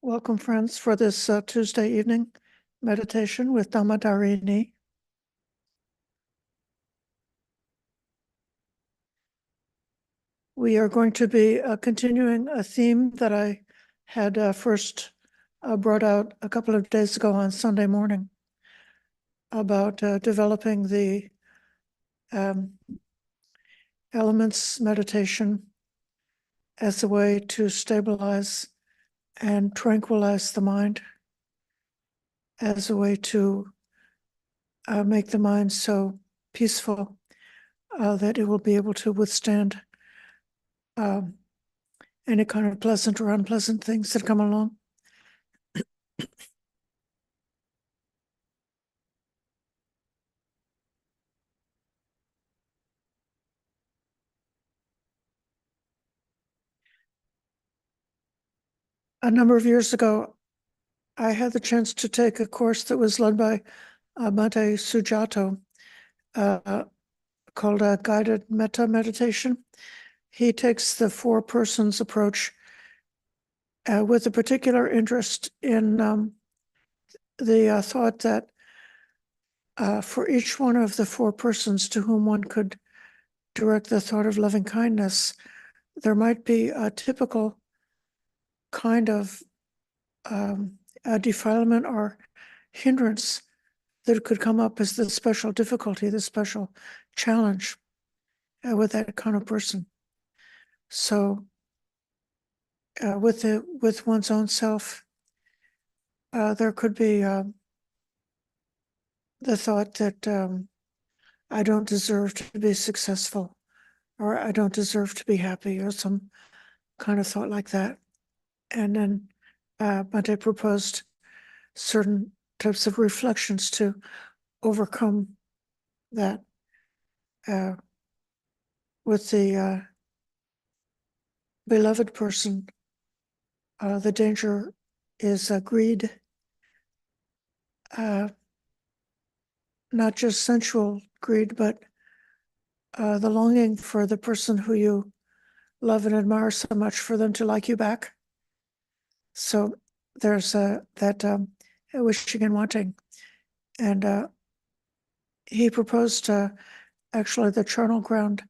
Welcome, friends, for this Tuesday evening meditation with Dhamma. We are going to be continuing a theme that I had first brought out a couple of days ago on Sunday morning about developing the elements meditation as a way to stabilize and tranquilize the mind, as a way to make the mind so peaceful that it will be able to withstand any kind of pleasant or unpleasant things that come along. A number of years ago, I had the chance to take a course that was led by Bhante Sujato called a guided metta meditation. He takes the four persons approach with a particular interest in the thought that for each one of the four persons to whom one could direct the thought of loving kindness, there might be a typical kind of a defilement or hindrance that could come up as the special difficulty, the special challenge with that kind of person. So with one's own self, there could be the thought that I don't deserve to be successful, or I don't deserve to be happy, or some kind of thought like that. And then Bhante proposed certain types of reflections to overcome that. With the beloved person, the danger is greed, not just sensual greed, but the longing for the person who you love and admire so much for them to like you back. So there's that wishing and wanting. And he proposed actually the charnel ground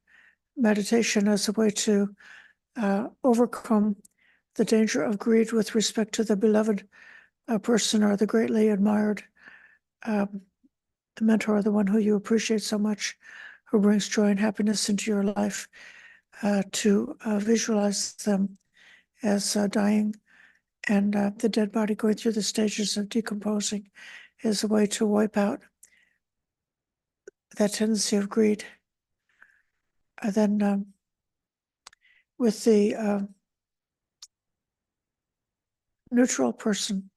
meditation as a way to overcome the danger of greed with respect to the beloved person or the greatly admired mentor, the one who you appreciate so much, who brings joy and happiness into your life, to visualize them as dying, and the dead body going through the stages of decomposing is a way to wipe out that tendency of greed. And then with the neutral person,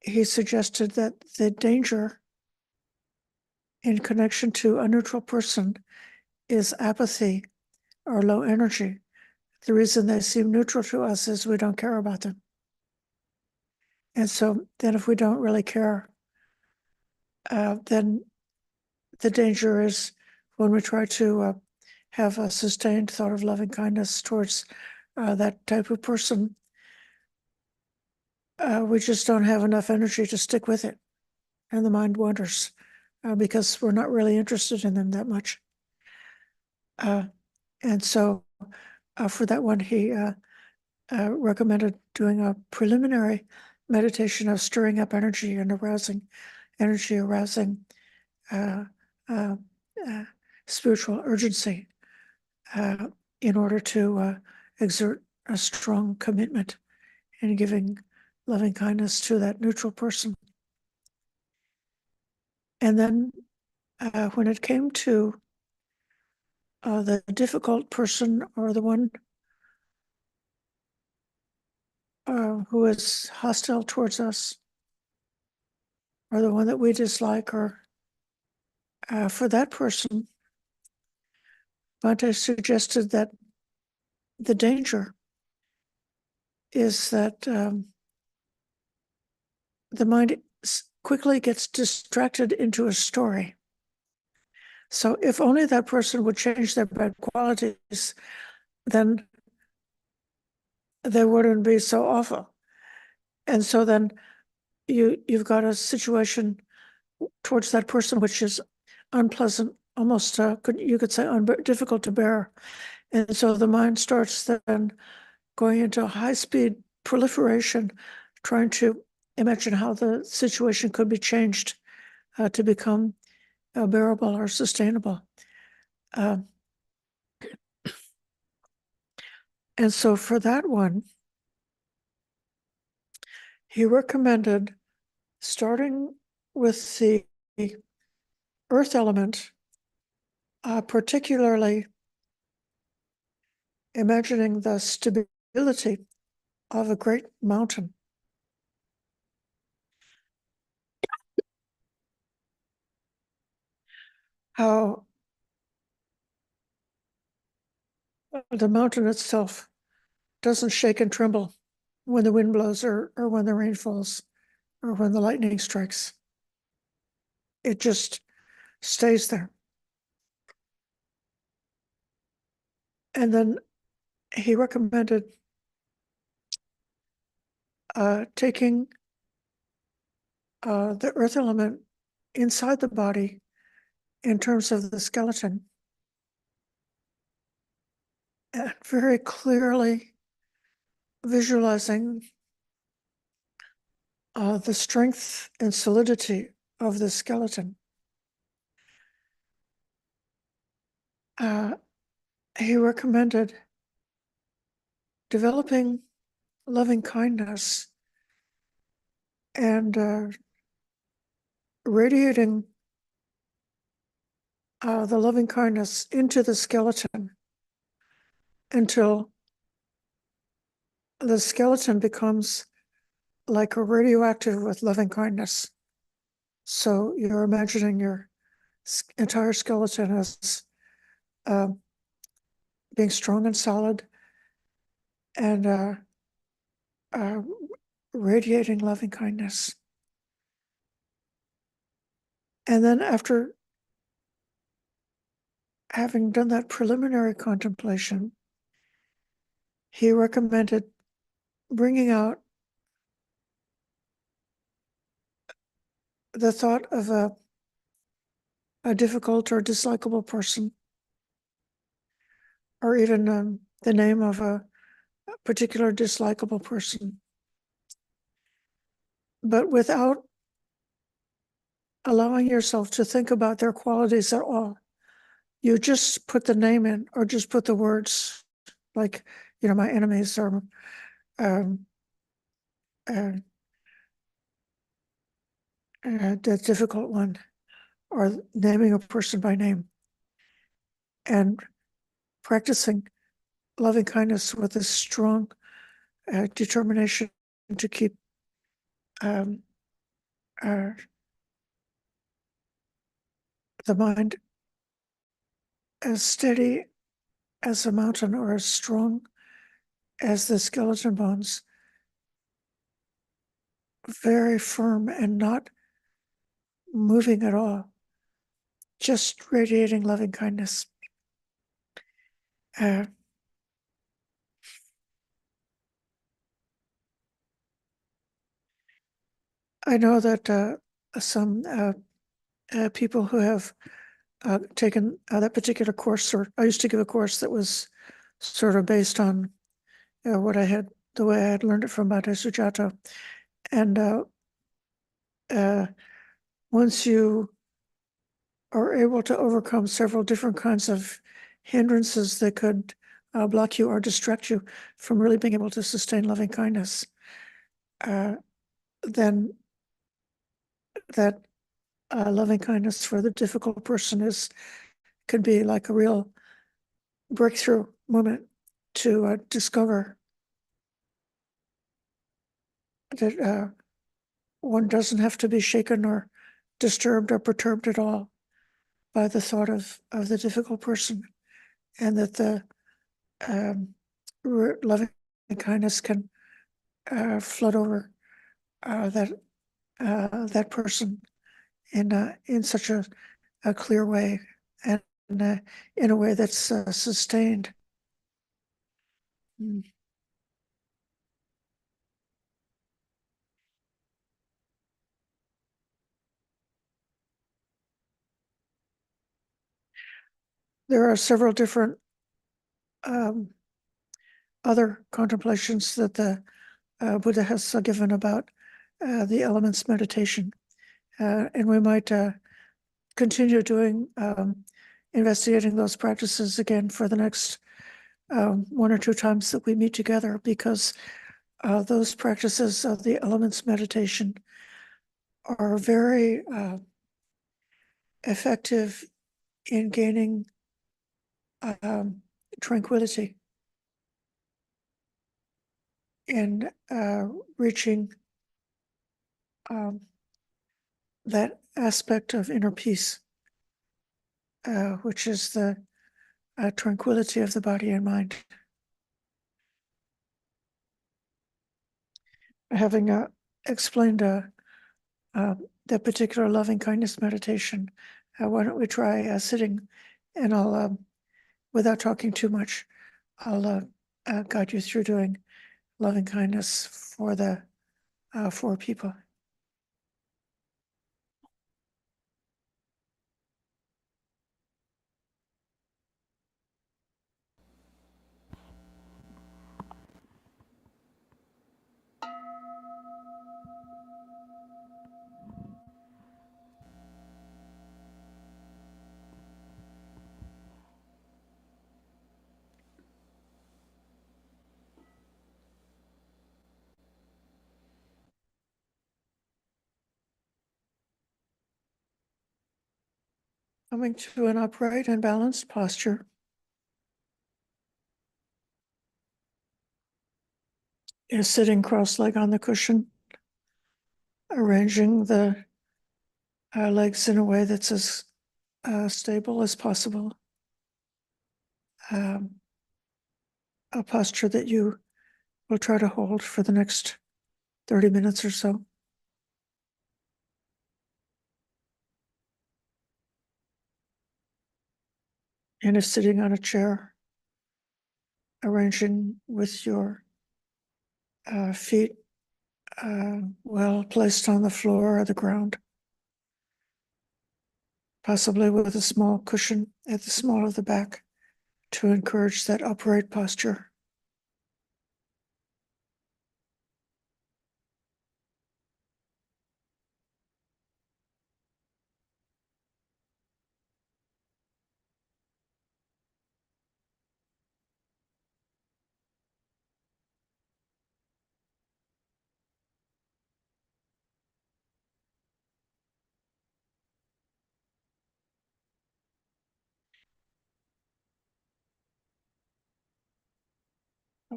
he suggested that the danger in connection to a neutral person is apathy or low energy. The reason they seem neutral to us is we don't care about them. And so then if we don't really care, then the danger is when we try to have a sustained thought of loving kindness towards that type of person, we just don't have enough energy to stick with it. And the mind wanders because we're not really interested in them that much. And so for that one, he recommended doing a preliminary meditation of stirring up energy and arousing spiritual urgency in order to exert a strong commitment in giving loving kindness to that neutral person. And then when it came to the difficult person, or the one who is hostile towards us, or the one that we dislike, or for that person, Bhante suggested that the danger is that the mind quickly gets distracted into a story. So if only that person would change their bad qualities, then they wouldn't be so awful. And so then you've got a situation towards that person which is unpleasant, almost you could say difficult to bear. And so the mind starts then going into high-speed proliferation, trying to imagine how the situation could be changed to become bearable or sustainable. Um, and so for that one, he recommended starting with the earth element, particularly imagining the stability of a great mountain. How the mountain itself doesn't shake and tremble when the wind blows or when the rain falls or when the lightning strikes. It just stays there. And then he recommended taking the earth element inside the body in terms of the skeleton and very clearly visualizing the strength and solidity of the skeleton. He recommended developing loving kindness and radiating the loving kindness into the skeleton until the skeleton becomes like a radioactive with loving kindness. So you're imagining your entire skeleton as being strong and solid and radiating loving kindness. And then after having done that preliminary contemplation, he recommended bringing out the thought of a difficult or dislikable person, or even the name of a particular dislikable person, but without allowing yourself to think about their qualities at all. You just put the name in, or just put the words, like, my enemies are um, uh, the difficult one, or naming a person by name, and practicing loving kindness with a strong determination to keep um, uh, the mind as steady as a mountain or as strong as the skeleton bones, very firm and not moving at all, just radiating loving kindness. Uh, I know that some people who have taken that particular course, or I used to give a course that was sort of based on the way I had learned it from Bhante Sujato. And once you are able to overcome several different kinds of hindrances that could block you or distract you from really being able to sustain loving kindness, then that loving kindness for the difficult person could be like a real breakthrough moment to discover that one doesn't have to be shaken or disturbed or perturbed at all by the thought of the difficult person, and that the loving kindness can flood over that person in such a clear way, and in a way that's sustained. There are several different other contemplations that the Buddha has given about the elements meditation. And we might continue doing investigating those practices again for the next one or two times that we meet together, because those practices of the elements meditation are very effective in gaining tranquility and reaching that aspect of inner peace, which is the tranquility of the body and mind. Having explained that particular loving kindness meditation, why don't we try sitting, and I'll, without talking too much, I'll guide you through doing loving kindness for the four people. Coming to an upright and balanced posture. Is sitting cross-legged on the cushion, arranging the legs in a way that's as stable as possible. A posture that you will try to hold for the next 30 minutes or so. And if sitting on a chair, arranging with your feet well placed on the floor or the ground, possibly with a small cushion at the small of the back to encourage that upright posture.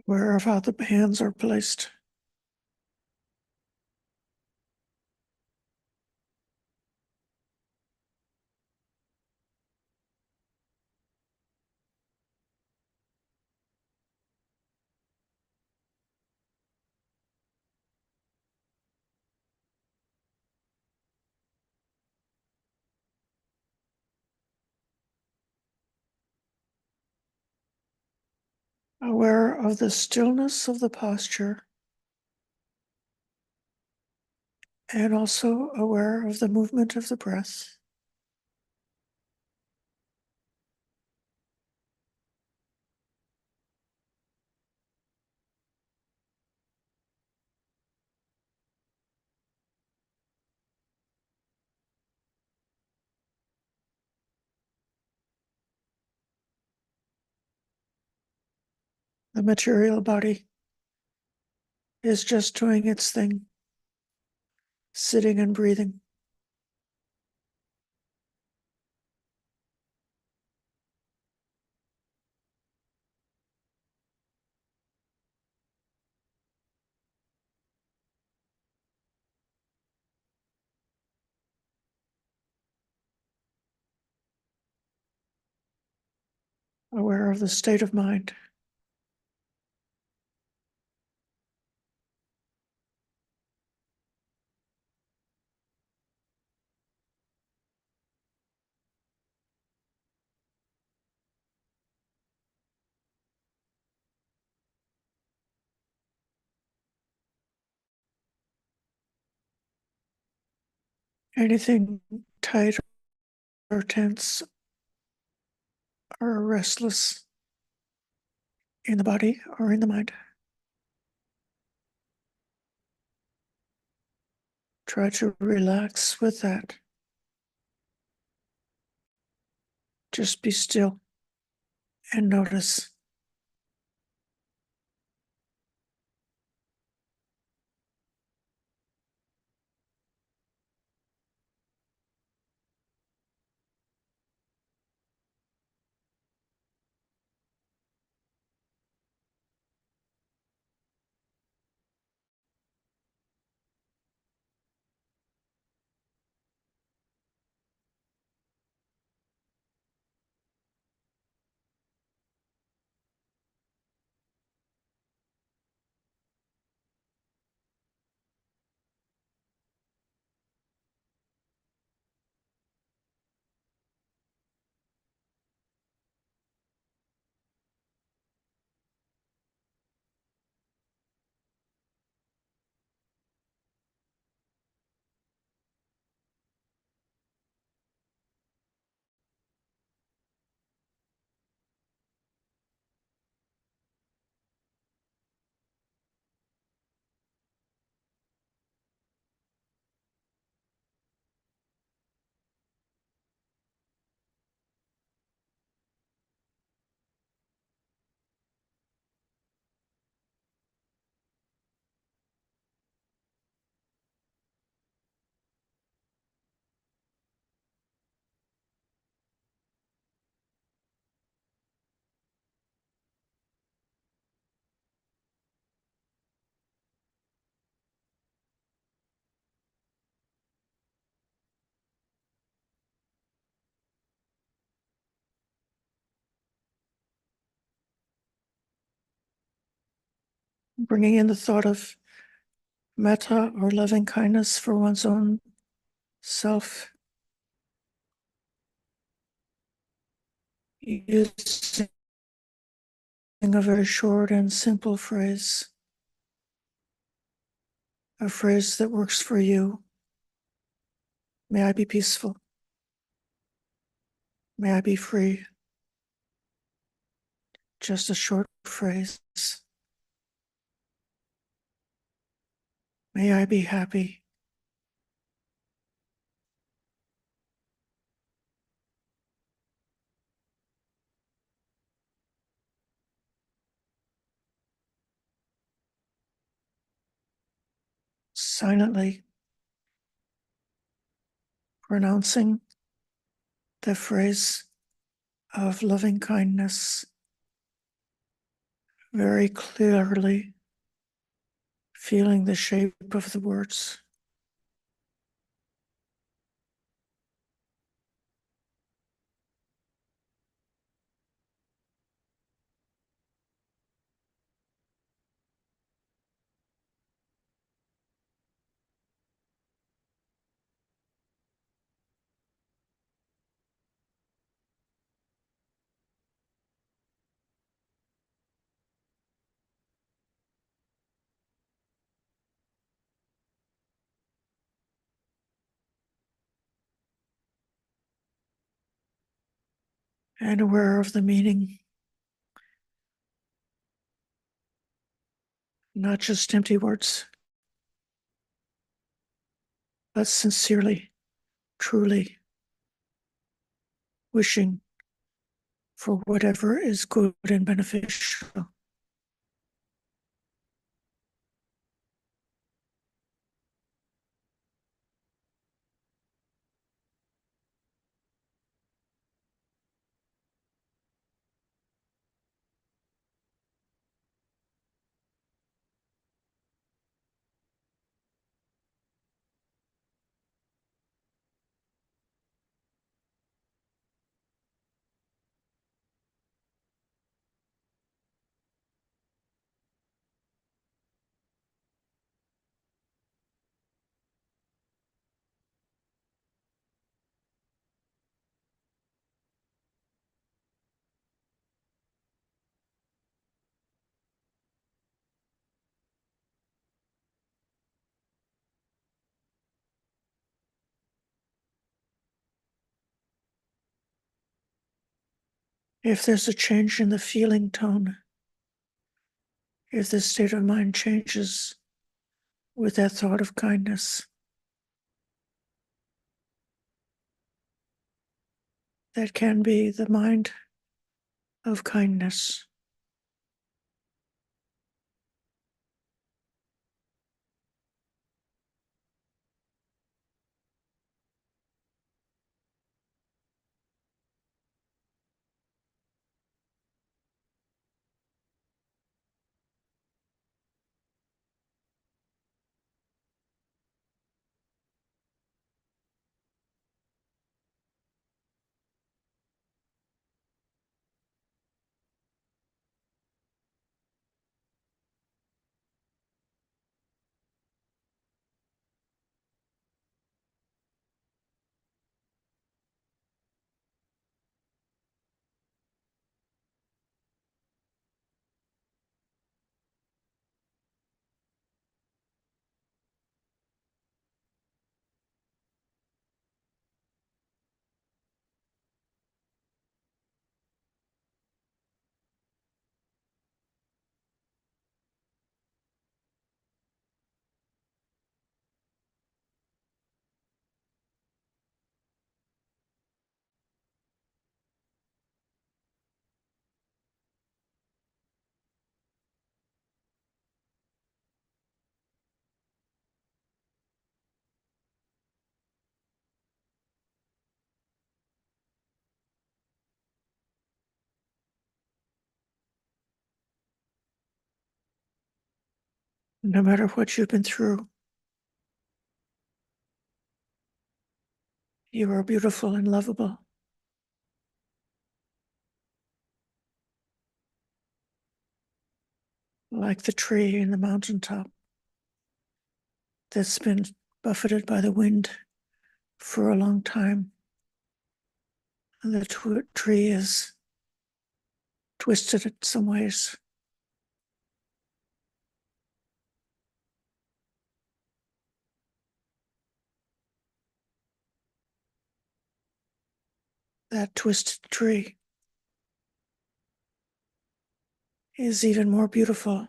Aware of how the hands are placed. Aware of the stillness of the posture, and also aware of the movement of the breath. The material body is just doing its thing, sitting and breathing. Aware of the state of mind. Anything tight or tense or restless in the body or in the mind. Try to relax with that. Just be still and notice. Bringing in the thought of metta or loving kindness for one's own self. Using a very short and simple phrase, a phrase that works for you. May I be peaceful. May I be free. Just a short phrase. May I be happy. Silently pronouncing the phrase of loving kindness very clearly, feeling the shape of the words. And aware of the meaning, not just empty words, but sincerely, truly wishing for whatever is good and beneficial. If there's a change in the feeling tone, if the state of mind changes with that thought of kindness, that can be the mind of kindness. No matter what you've been through, you are beautiful and lovable. Like the tree in the mountaintop that's been buffeted by the wind for a long time. And the tree is twisted in some ways. That twisted tree is even more beautiful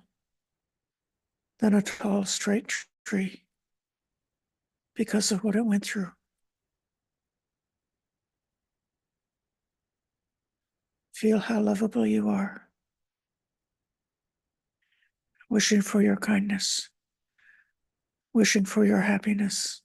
than a tall, straight tree because of what it went through. Feel how lovable you are. Wishing for your kindness, wishing for your happiness.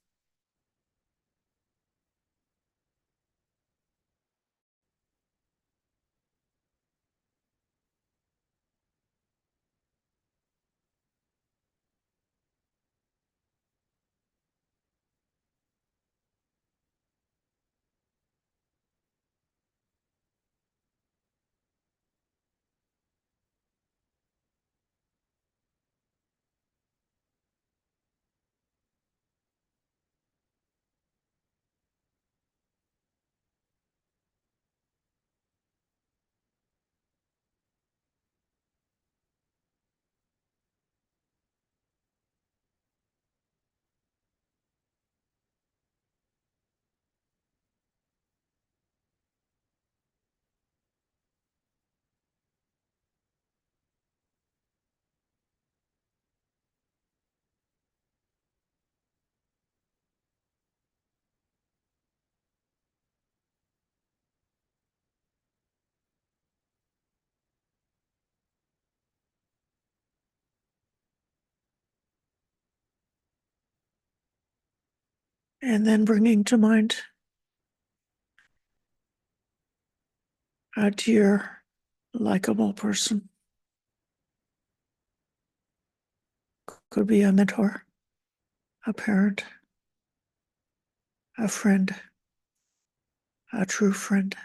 And then bringing to mind a dear, likable person. Could be a mentor, a parent, a friend, a true friend.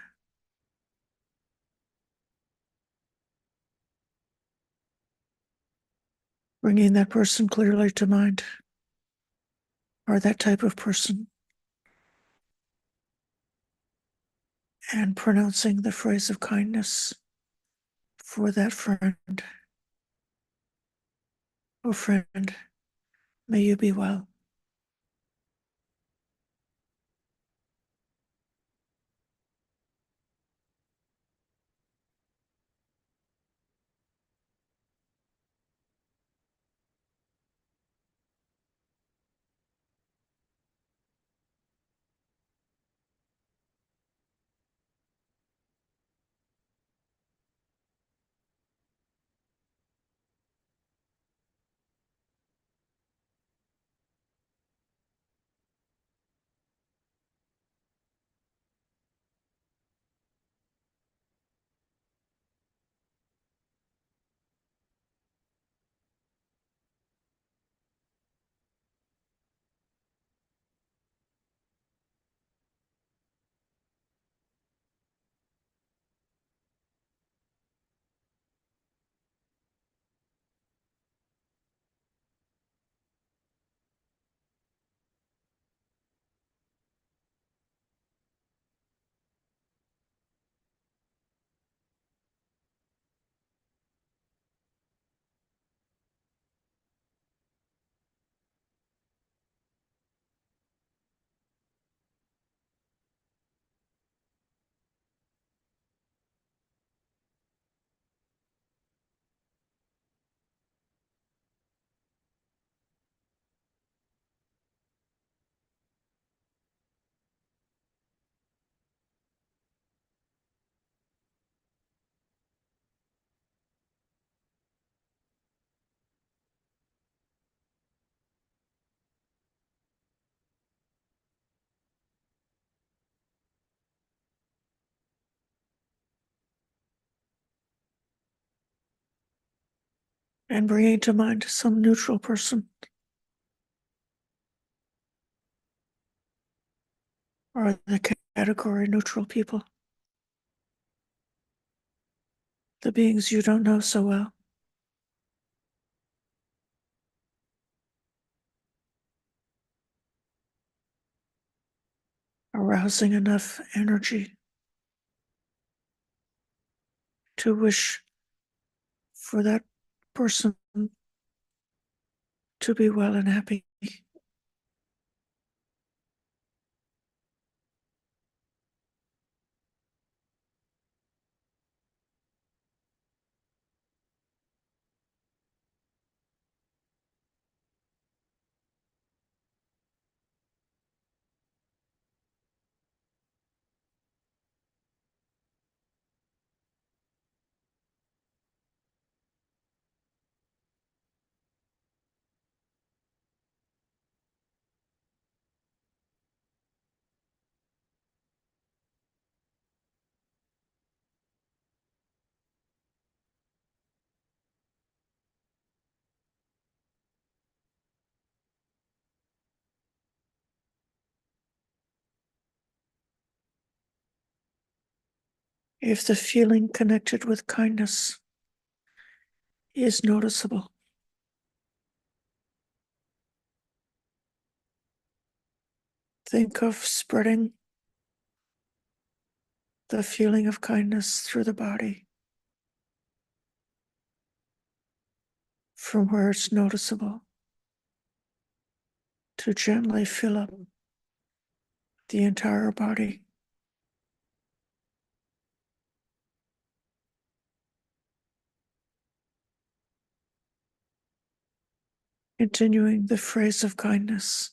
Bringing that person clearly to mind, or that type of person, and pronouncing the phrase of kindness for that friend. Oh, friend, may you be well. and bringing to mind some neutral person or the category neutral people, the beings you don't know so well. Arousing enough energy to wish for that person to be well and happy. If the feeling connected with kindness is noticeable, think of spreading the feeling of kindness through the body from where it's noticeable to gently fill up the entire body. Continuing the phrase of kindness.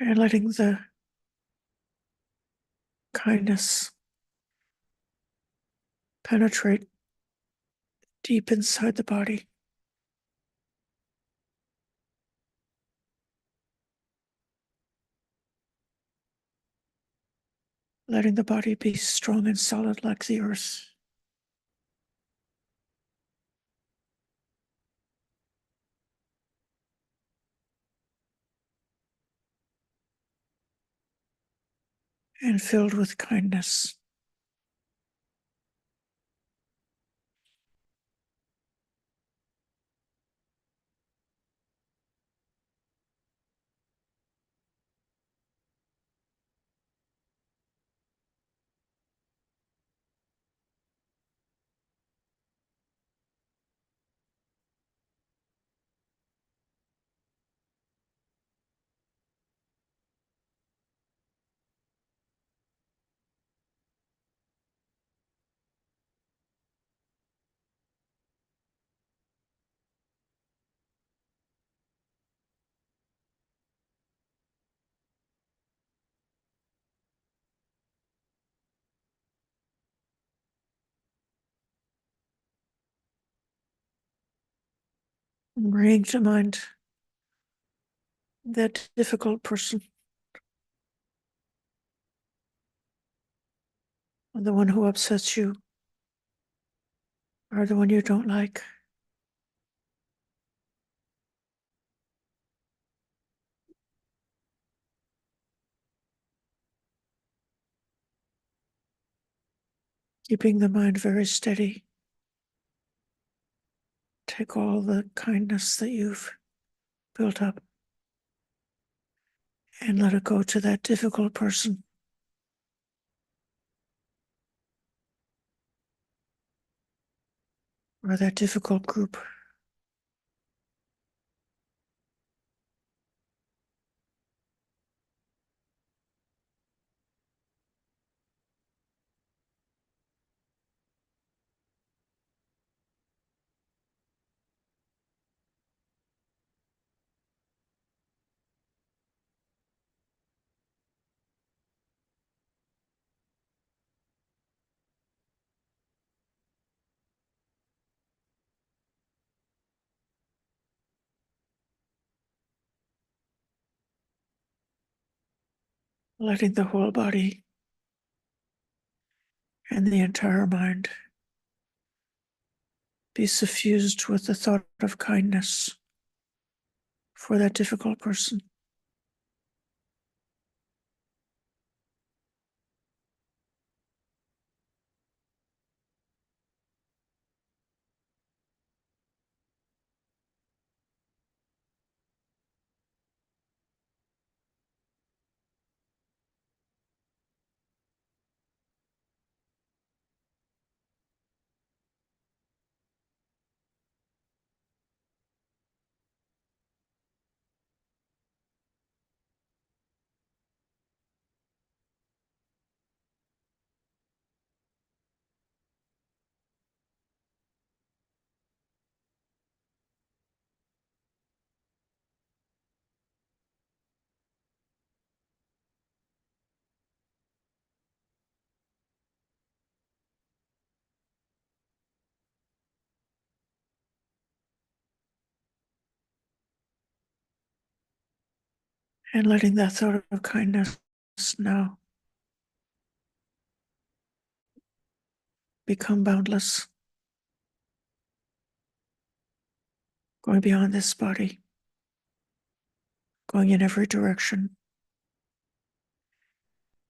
And letting the kindness penetrate deep inside the body. Letting the body be strong and solid like the earth. And filled with kindness. And bringing to mind that difficult person, the one who upsets you, or the one you don't like. Keeping the mind very steady. Take all the kindness that you've built up and let it go to that difficult person. or that difficult group. Letting the whole body and the entire mind be suffused with the thought of kindness for that difficult person. And letting that thought of kindness now become boundless, going beyond this body, going in every direction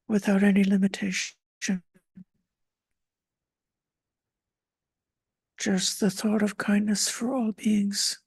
without any limitation. Just the thought of kindness for all beings.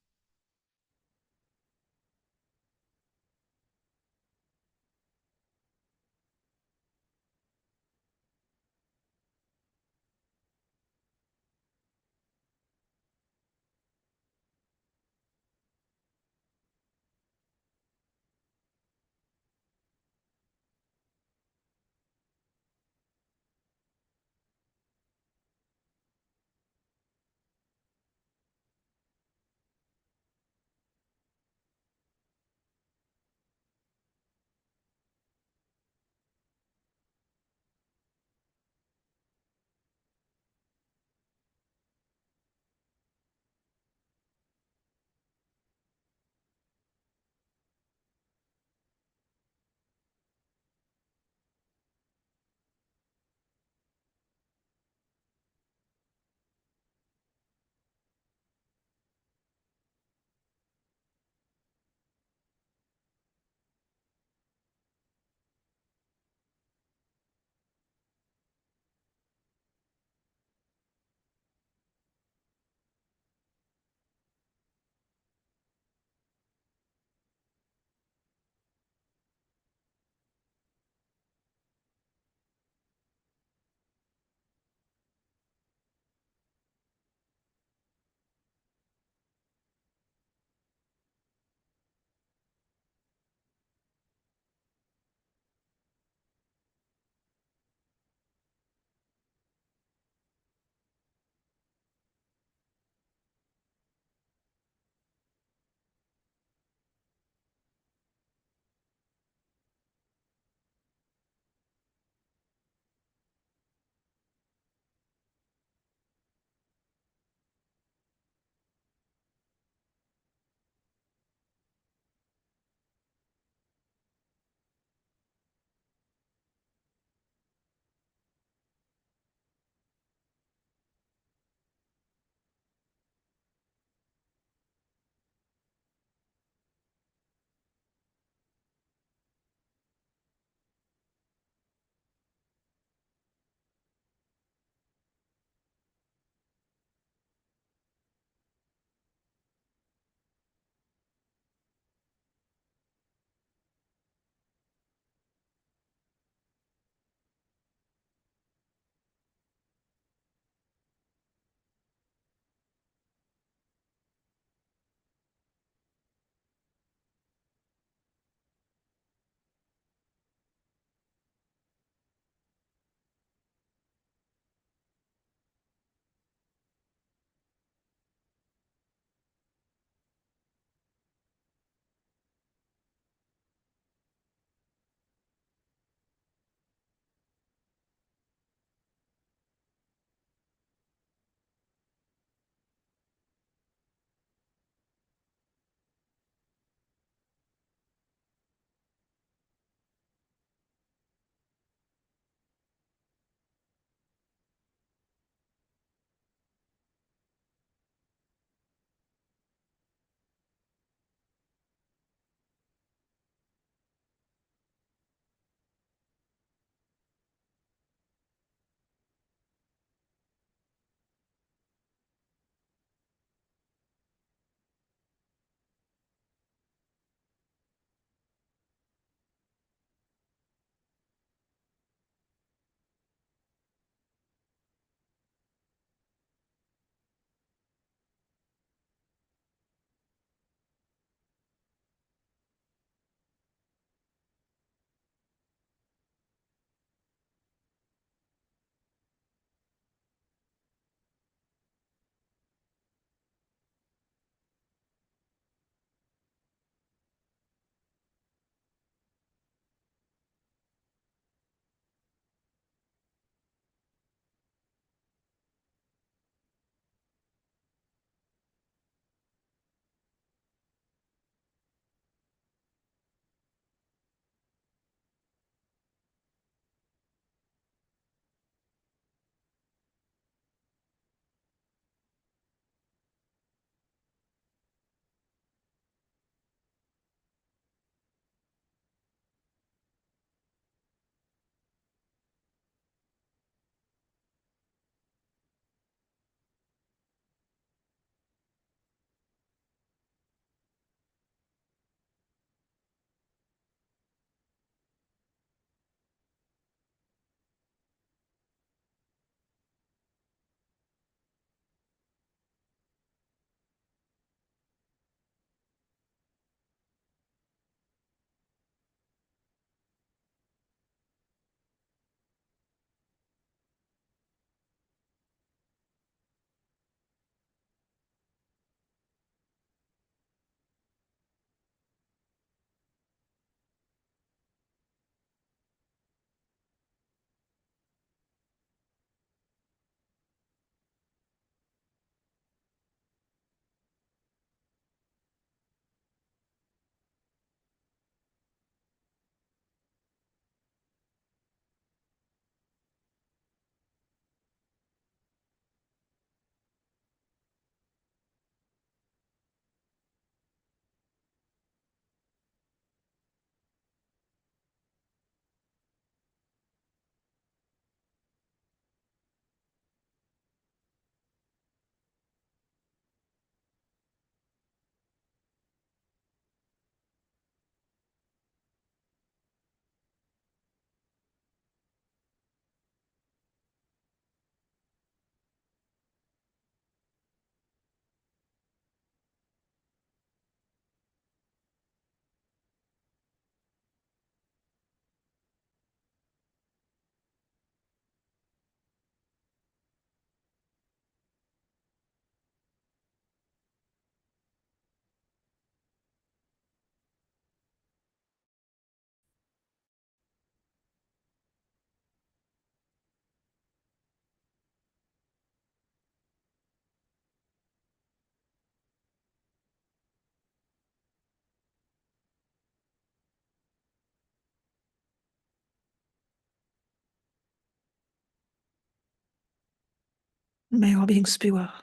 May all beings be well.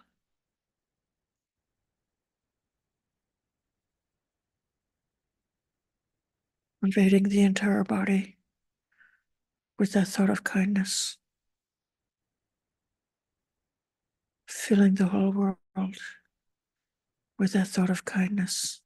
Invading the entire body with that thought of kindness. Filling the whole world with that thought of kindness.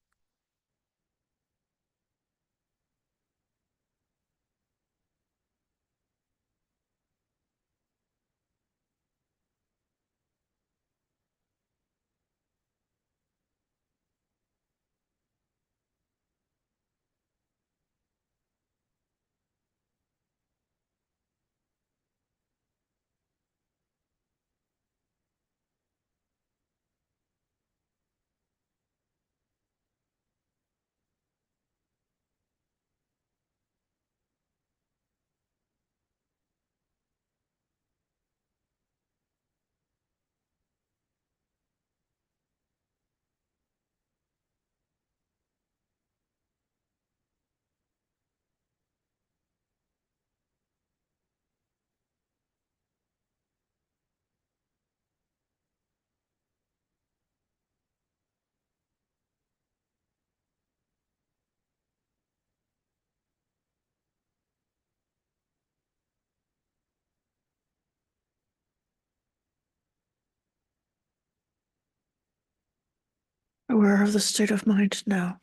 Aware of the state of mind now,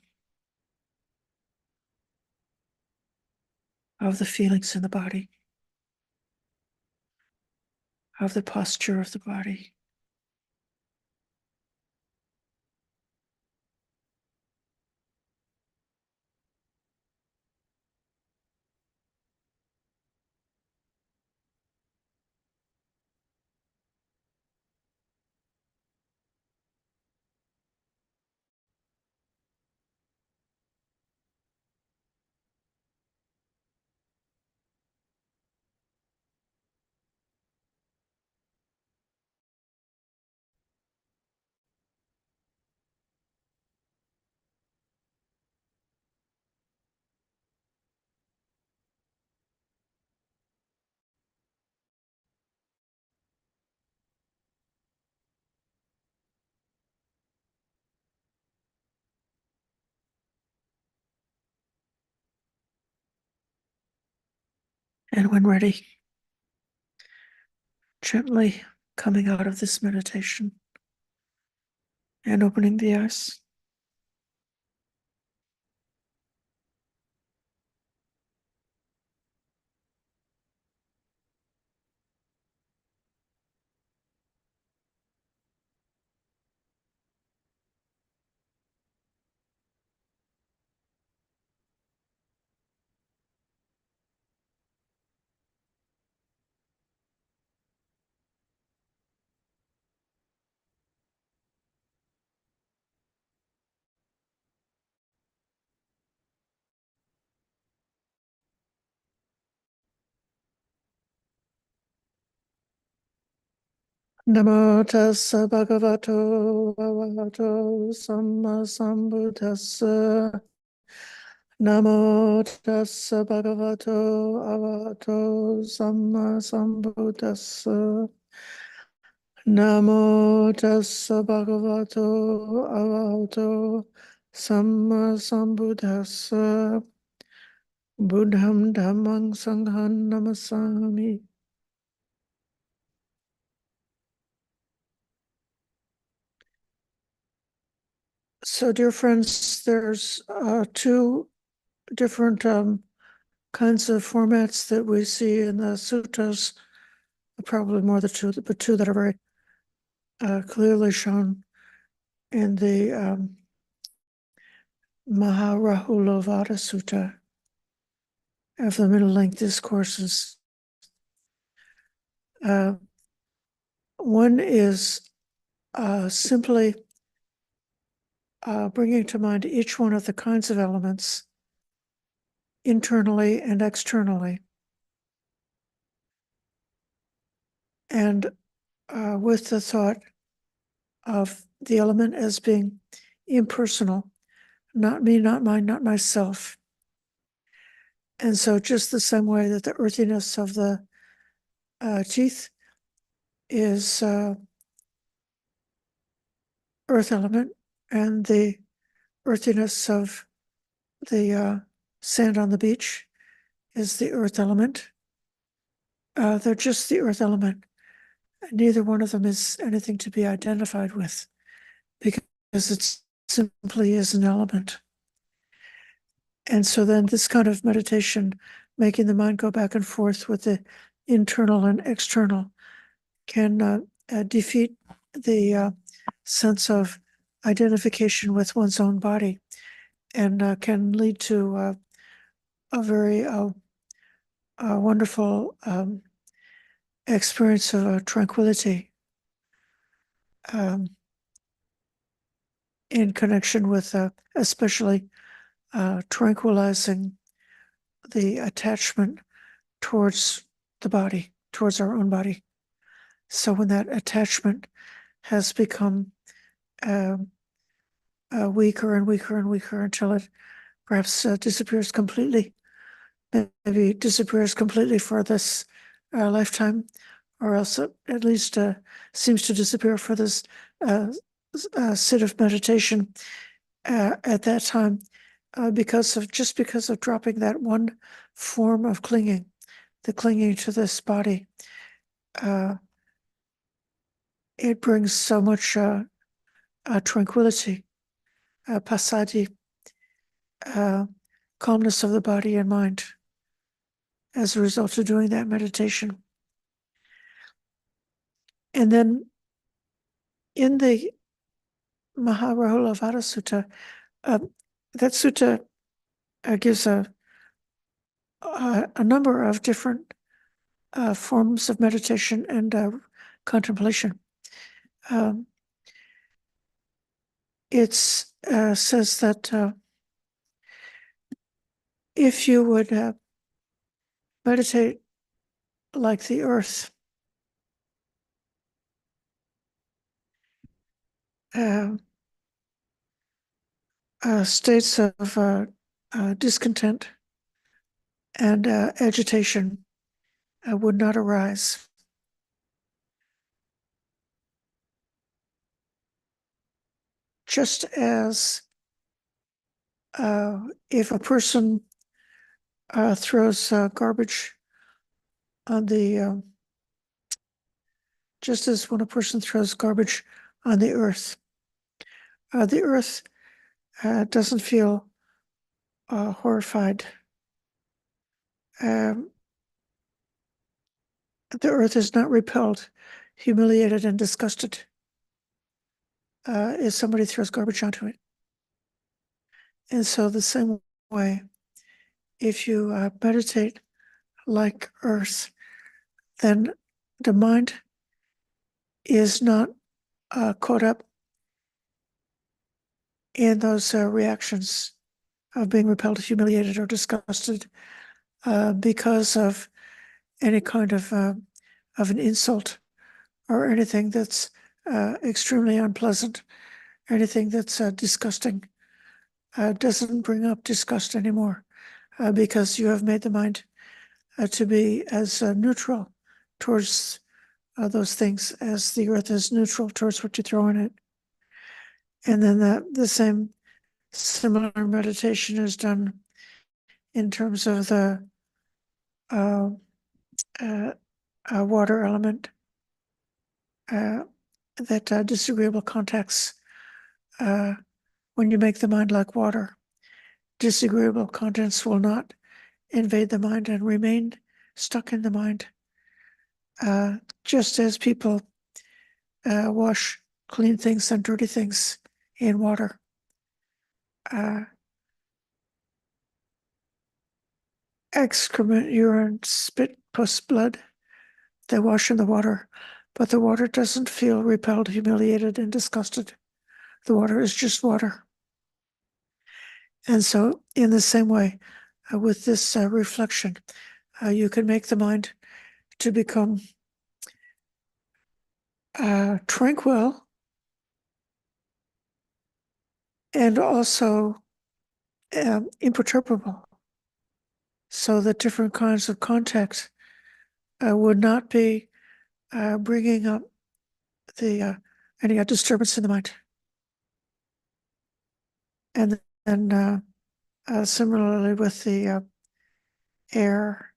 of the feelings in the body, of the posture of the body. And when ready, gently coming out of this meditation and opening the eyes. Namo tassa bhagavato arahato sammasambuddhassa. Namo tassa bhagavato arahato sammasambuddhassa. Namo tassa bhagavato arahato sammasambuddhassa. Buddham dhammang sangham namasami. So, dear friends, there's two different kinds of formats that we see in the suttas, probably more the two, but two that are very clearly shown in the Maharahulovada Sutta of the middle length discourses. One is simply bringing to mind each one of the kinds of elements internally and externally. And with the thought of the element as being impersonal, not me, not mine, not myself. And so just the same way that the earthiness of the teeth is earth element, and the earthiness of the sand on the beach is the earth element. They're just the earth element. Neither one of them is anything to be identified with because it simply is an element. And so then this kind of meditation, making the mind go back and forth with the internal and external, can defeat the sense of identification with one's own body, and can lead to a very wonderful experience of tranquility in connection with especially tranquilizing the attachment towards the body, towards our own body. So when that attachment has become weaker and weaker and weaker until it perhaps disappears completely, maybe disappears completely for this lifetime, or else it at least seems to disappear for this sit of meditation at that time, because of dropping that one form of clinging, the clinging to this body. It brings so much tranquility, passaddhi, calmness of the body and mind as a result of doing that meditation. And then in the Maharahulavada Sutta, that sutta gives a number of different forms of meditation and contemplation. It says that if you would meditate like the earth, states of discontent and agitation would not arise. Just as if a person throws garbage on the, just as when a person throws garbage on the earth doesn't feel horrified. The earth is not repelled, humiliated, and disgusted if somebody throws garbage onto it. And so the same way, if you meditate like earth, then the mind is not caught up in those reactions of being repelled, humiliated, or disgusted because of any kind of an insult or anything that's extremely unpleasant, anything that's disgusting. Doesn't bring up disgust anymore because you have made the mind to be as neutral towards those things as the earth is neutral towards what you throw in it. And then the same similar meditation is done in terms of the water element, that disagreeable contacts, when you make the mind like water, disagreeable contents will not invade the mind and remain stuck in the mind. Just as people wash clean things and dirty things in water. Excrement, urine, spit, pus, blood, they wash in the water, but the water doesn't feel repelled, humiliated, and disgusted. The water is just water. And so in the same way, with this reflection, you can make the mind to become tranquil and also imperturbable, so that different kinds of contact would not be bringing up the any disturbance in the mind. And then similarly with the air,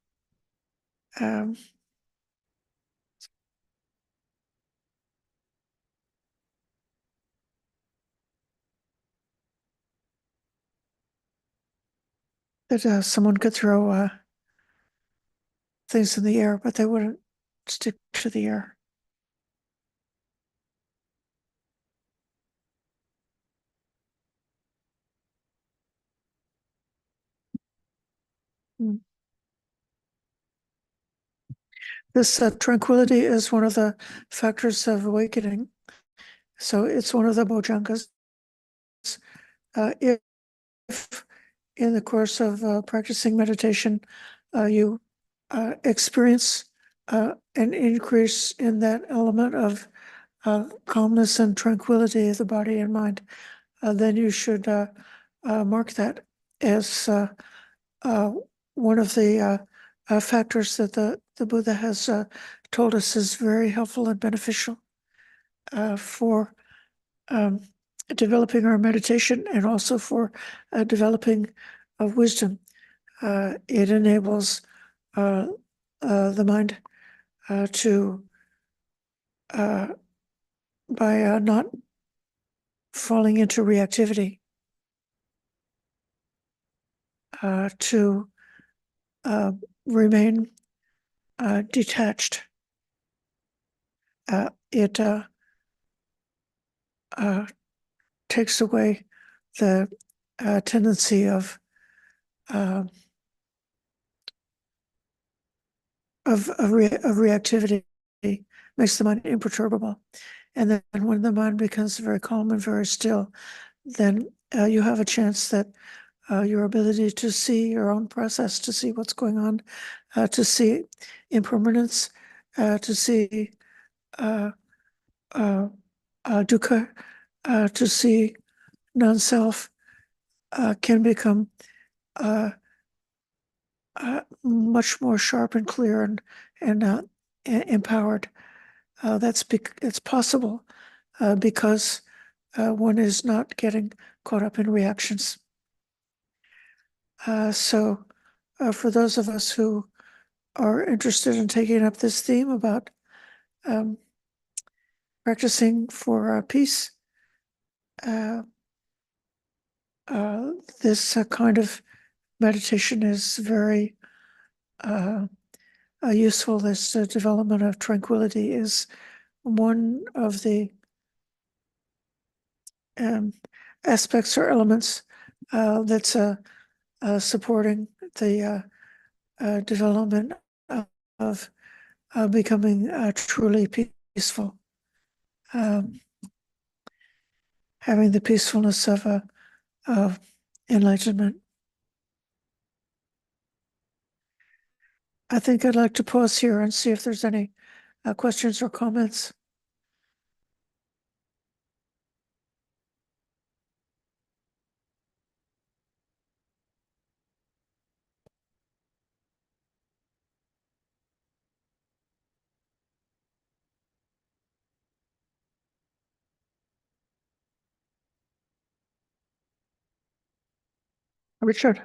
that someone could throw things in the air, but they wouldn't stick to the air. Mm. This tranquility is one of the factors of awakening. So it's one of the bojangas. If in the course of practicing meditation, you experience an increase in that element of calmness and tranquility of the body and mind, then you should mark that as one of the factors that the Buddha has told us is very helpful and beneficial for um, developing our meditation and also for developing wisdom. It enables the mind to, by not falling into reactivity, to remain detached. It takes away the tendency of reactivity, makes the mind imperturbable. And then when the mind becomes very calm and very still, then you have a chance that your ability to see your own process, to see what's going on, to see impermanence, to see dukkha, to see non-self, can become much more sharp and clear and empowered. It's possible because one is not getting caught up in reactions. So for those of us who are interested in taking up this theme about practicing for peace, this kind of meditation is very useful. This development of tranquility is one of the aspects or elements that's supporting the development of becoming truly peaceful, having the peacefulness of enlightenment. I think I'd like to pause here and see if there's any questions or comments. Richard.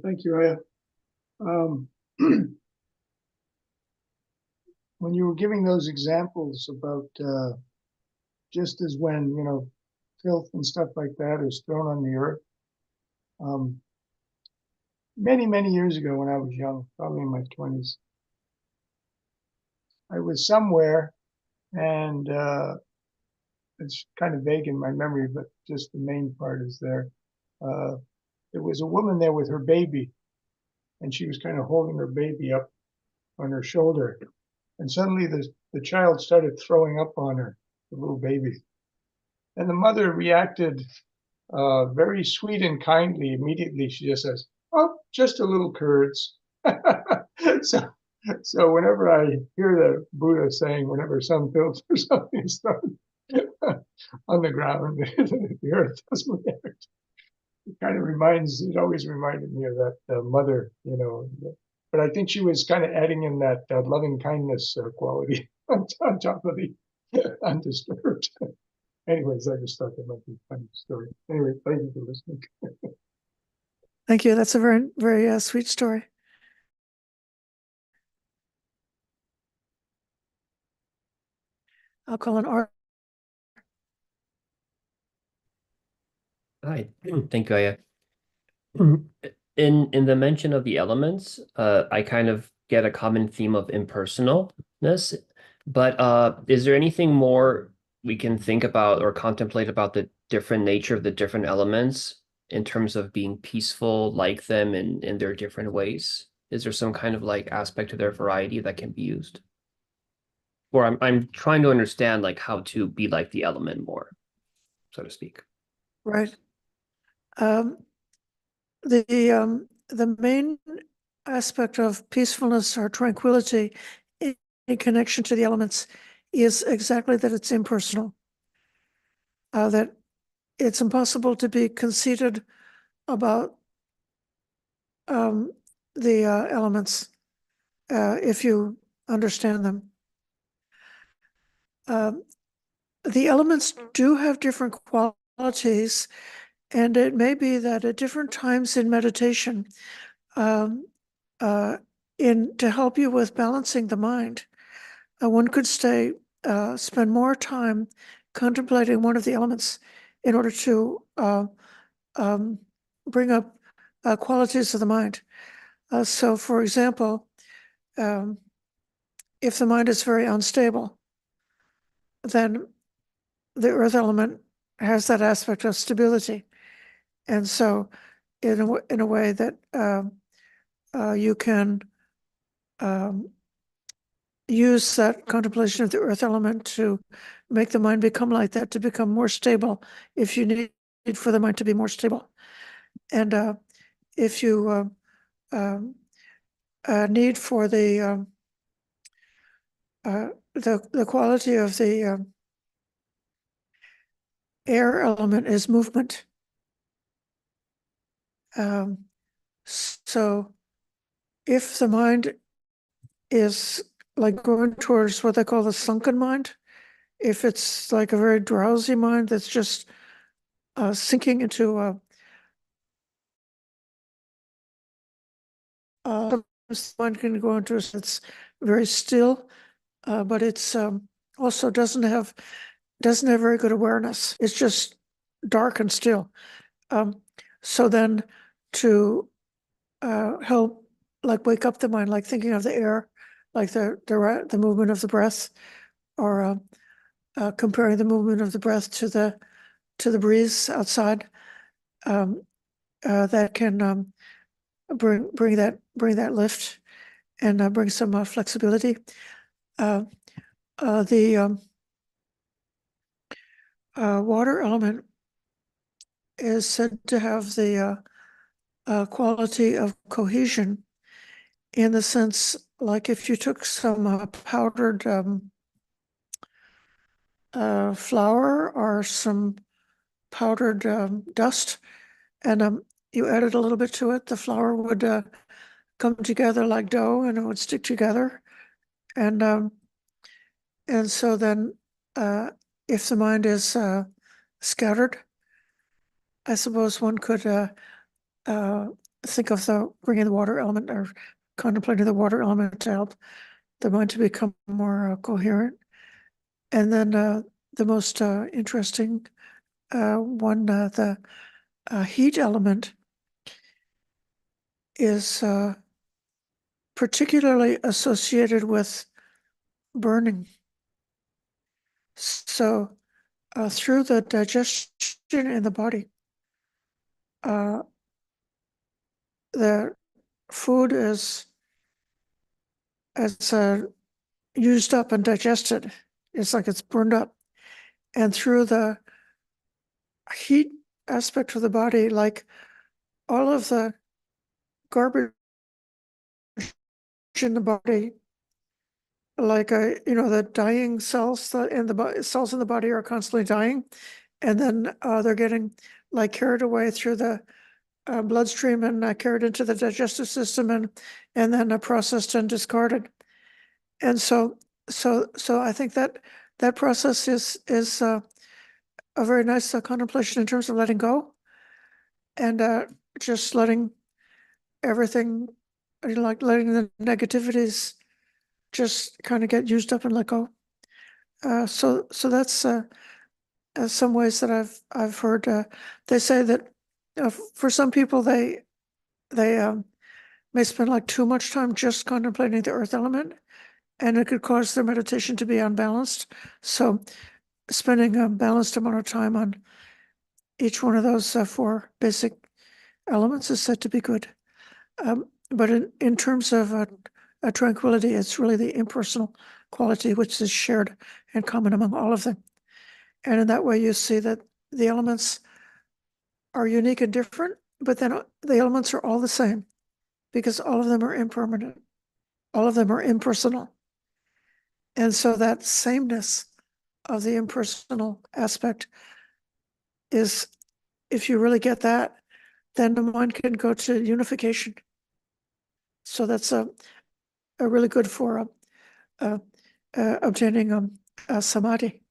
Thank you, Ayya. When you were giving those examples about just as when, filth and stuff like that is thrown on the earth, many, many years ago when I was young, probably in my 20s, I was somewhere and it's kind of vague in my memory, but just the main part is there. There was a woman there with her baby, and she was kind of holding her baby up on her shoulder. And suddenly the child started throwing up on her, the little baby. And the mother reacted very sweet and kindly. Immediately, she just says, "Oh, just a little curds." So whenever I hear the Buddha saying, whenever some filth or something is thrown on the ground, the earth doesn't react. It always reminded me of that mother, But I think she was kind of adding in that loving kindness quality. on top of the undisturbed. Anyways, I just thought that might be a funny story. Anyway, thank you for listening. Thank you. That's a very, very sweet story. I'll call an Art. Hi, thank you, Ayya. In the mention of the elements, I kind of get a common theme of impersonalness, but is there anything more we can think about or contemplate about the different nature of the different elements in terms of being peaceful, like them in their different ways? Is there some kind of like aspect to their variety that can be used? Or I'm trying to understand like how to be like the element more, so to speak. Right. The main aspect of peacefulness or tranquility in connection to the elements is exactly that it's impersonal. That it's impossible to be conceited about the elements if you understand them. The elements do have different qualities, and it may be that at different times in meditation, to help you with balancing the mind, one could spend more time contemplating one of the elements in order to bring up qualities of the mind. So, for example, if the mind is very unstable, then the earth element has that aspect of stability. And so, in a way that you can use that contemplation of the earth element to make the mind become like that, to become more stable if you need for the mind to be more stable. And if you need for the quality of the air element is movement. So if the mind is like going towards what they call the sunken mind, if it's like a very drowsy mind that's just sinking into mind can go into it's very still, but it's also doesn't have very good awareness. It's just dark and still. So then to help like wake up the mind, like thinking of the air, like the movement of the breath, or comparing the movement of the breath to the breeze outside, that can bring that lift and bring some flexibility. The water element is said to have the quality of cohesion, in the sense like if you took some powdered flour or some powdered dust and you added a little bit to it, the flour would come together like dough and it would stick together. And so then if the mind is scattered, I suppose one could think of bringing the water element or contemplating the water element to help the mind to become more coherent. And then the most interesting one, the heat element, is particularly associated with burning. So through the digestion in the body, the food is used up and digested. It's like it's burned up. And through the heat aspect of the body, like all of the garbage in the body, like the dying cells in the cells in the body are constantly dying, and then they're getting like carried away through the bloodstream and carried into the digestive system and then processed and discarded. And so so I think that that process is a very nice contemplation in terms of letting go and just letting everything, like letting the negativities just kind of get used up and let go. So that's some ways that I've heard. They say that for some people they may spend like too much time just contemplating the earth element, and it could cause their meditation to be unbalanced. So spending a balanced amount of time on each one of those four basic elements is said to be good. But in terms of tranquility, it's really the impersonal quality which is shared and common among all of them. And in that way, you see that the elements are unique and different, but then the elements are all the same because all of them are impermanent. All of them are impersonal. And so that sameness of the impersonal aspect is, if you really get that, then the mind can go to unification. So that's a really good for obtaining samadhi,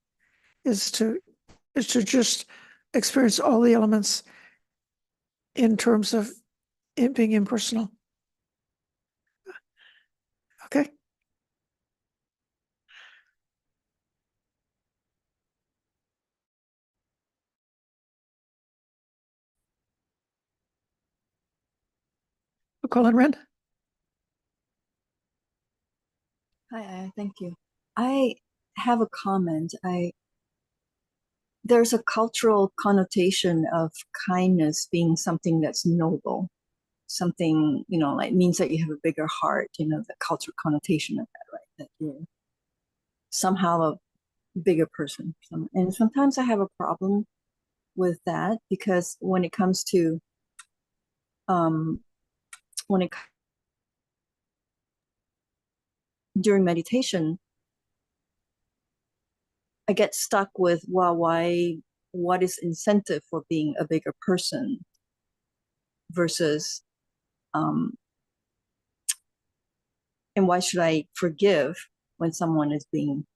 is to just experience all the elements in terms of it being impersonal. Okay. Colin Wren. Hi, thank you. I have a comment. There's a cultural connotation of kindness being something that's noble, something, like means that you have a bigger heart, the cultural connotation of that, right? That you're somehow a bigger person. And sometimes I have a problem with that because when it comes to when it during meditation, I get stuck with, well, what is incentive for being a bigger person versus, and why should I forgive when someone is being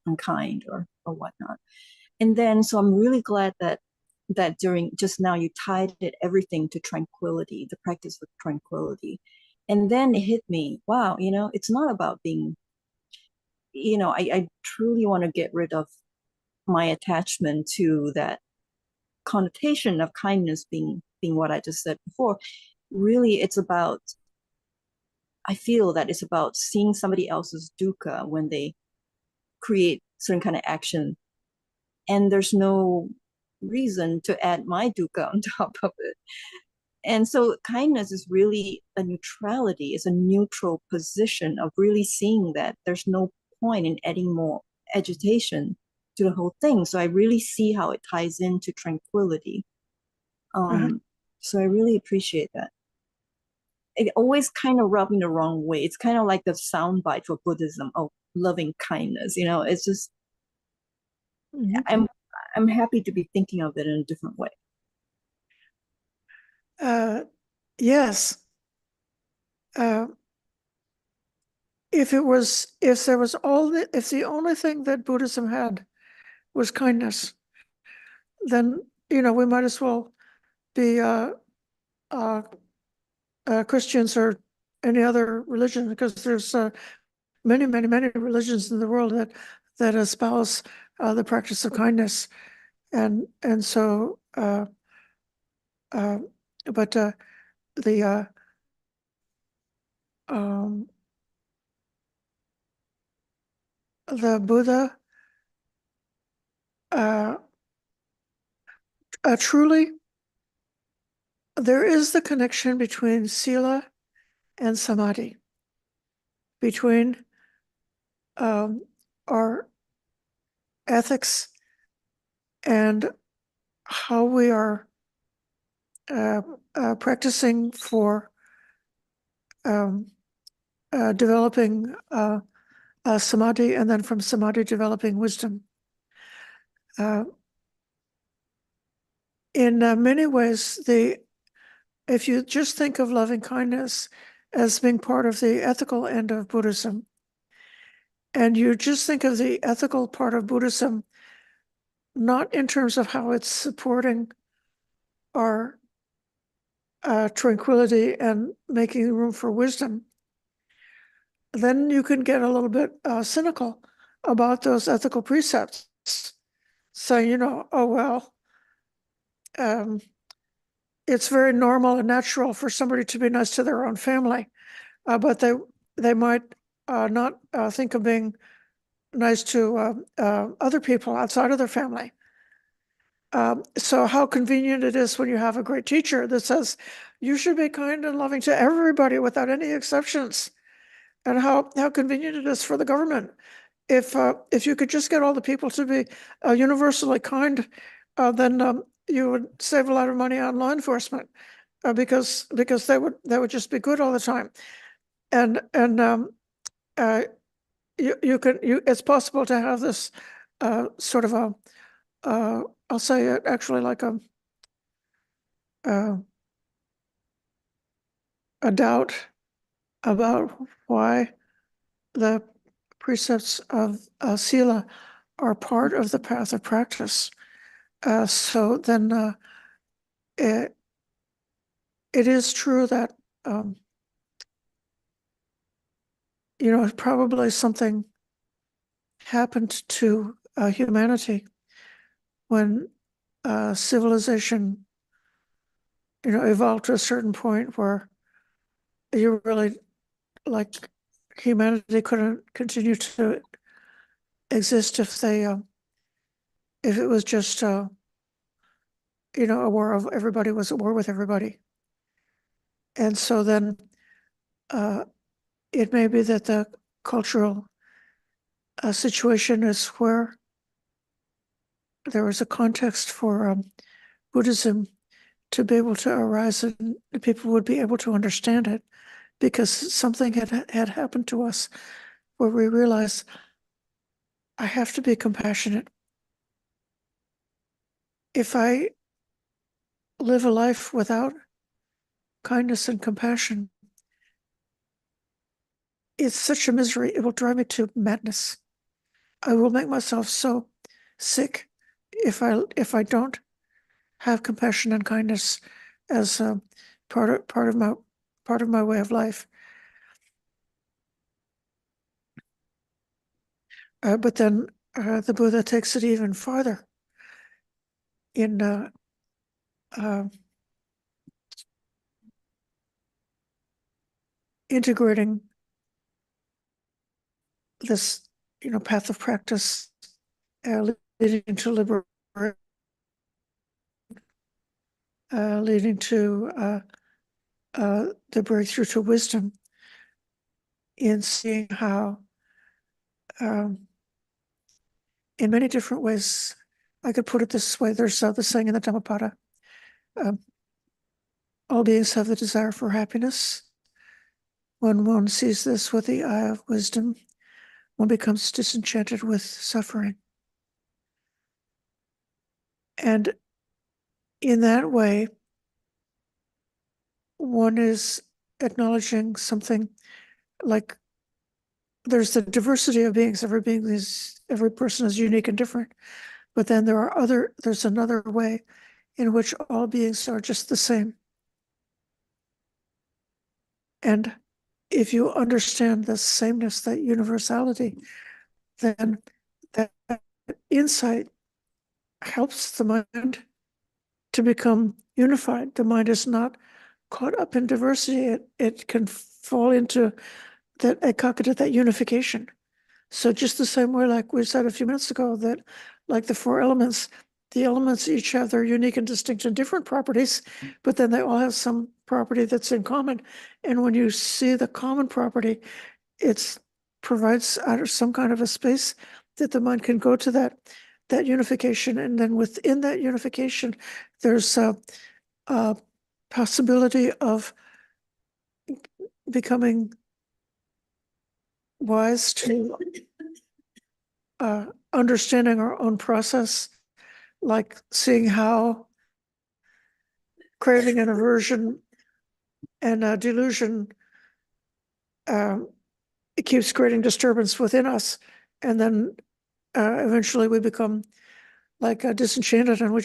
unkind or whatnot? And then, so I'm really glad that during just now you tied everything to tranquility, the practice of tranquility. And then it hit me, wow, it's not about being, I truly want to get rid of my attachment to that connotation of kindness being what I just said before. Really, it's about, I feel that it's about seeing somebody else's dukkha when they create certain kind of action, and there's no reason to add my dukkha on top of it. And so kindness is really a neutrality, it's a neutral position of really seeing that there's no point in adding more agitation to the whole thing. So I really see how it ties into tranquility. So I really appreciate that. It always kind of rubbed me the wrong way. It's kind of like the soundbite for Buddhism, oh, loving kindness. It's just, I'm happy to be thinking of it in a different way. Yes. If the only thing that Buddhism had was kindness, then we might as well be Christians or any other religion, because there's many religions in the world that espouse the practice of kindness, and so but the Buddha truly, there is the connection between sila and samadhi, between our ethics and how we are practicing for developing samadhi, and then from samadhi developing wisdom. In many ways, if you just think of loving kindness as being part of the ethical end of Buddhism, and you just think of the ethical part of Buddhism, not in terms of how it's supporting our tranquility and making room for wisdom, then you can get a little bit cynical about those ethical precepts. Saying, oh, well, it's very normal and natural for somebody to be nice to their own family, but they might not think of being nice to other people outside of their family. So how convenient it is when you have a great teacher that says you should be kind and loving to everybody without any exceptions, and how convenient it is for the government if you could just get all the people to be universally kind, then you would save a lot of money on law enforcement because they would just be good all the time, and it's possible to have this sort of I'll say it actually like a doubt about why the precepts of sila are part of the path of practice. So then it is true that probably something happened to humanity when civilization evolved to a certain point where you really, like, humanity couldn't continue to exist if it was just a war of everybody was at war with everybody. And so then it may be that the cultural situation is where there was a context for Buddhism to be able to arise, and people would be able to understand it because something had happened to us where we realized I have to be compassionate. If I live a life without kindness and compassion, it's such a misery. It will drive me to madness. I will make myself so sick if I don't have compassion and kindness as part of my way of life. But then the Buddha takes it even farther in integrating this, path of practice leading to liberation, leading to the breakthrough to wisdom, in seeing how, in many different ways, I could put it this way. There's the saying in the Dhammapada, all beings have the desire for happiness. When one sees this with the eye of wisdom, one becomes disenchanted with suffering. And in that way, one is acknowledging something like there's the diversity of beings. Every person is unique and different. But then there's another way in which all beings are just the same. And if you understand the sameness, that universality, then that insight helps the mind to become unified. The mind is not caught up in diversity. It can fall into that ekakata, that unification. So just the same way, like we said a few minutes ago, that like the four elements, the elements each have their unique and distinct and different properties, but then they all have some property that's in common. And when you see the common property, it provides some kind of a space that the mind can go to that unification. And then within that unification, there's a possibility of becoming wise to understanding our own process, like seeing how craving and aversion and delusion it keeps creating disturbance within us, and then eventually we become like disenchanted, and we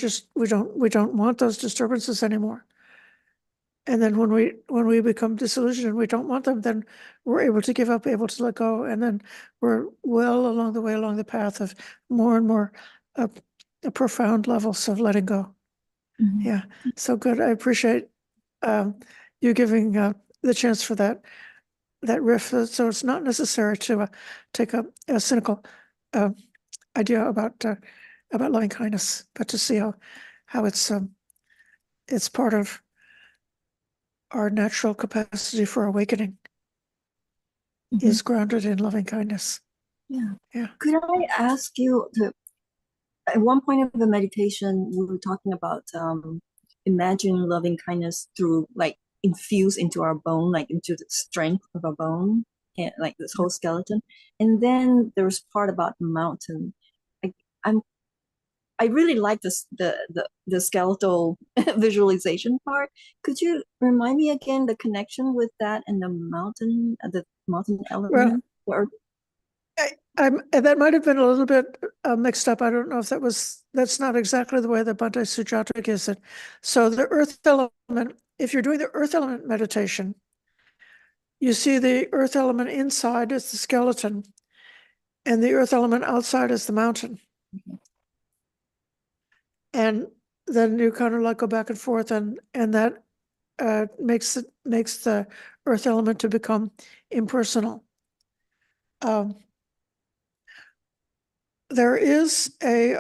don't want those disturbances anymore. And then when we become disillusioned and we don't want them, then we're able to give up, able to let go, and then we're well along the way, along the path of more and more profound levels of letting go. Mhm. Yeah, so good. I appreciate you giving the chance for that riff. So it's not necessary to take a cynical idea about loving kindness, but to see how it's part of our natural capacity for awakening Mhm. is grounded in loving kindness. Yeah. Yeah. Could I ask you to, at one point of the meditation, we were talking about imagining loving kindness through like infuse into our bone, like into the strength of our bone, and like this whole skeleton. And then there's part about the mountain. I, I'm I really like this the skeletal visualization part. Could you remind me again the connection with that and the mountain element? Or That might have been a little bit mixed up. I don't know if that's not exactly the way the Bhante Sujata gives it. So the earth element, if you're doing the earth element meditation, you see the earth element inside is the skeleton, and the earth element outside is the mountain. And then you kind of like go back and forth, and that makes the earth element to become impersonal. There is a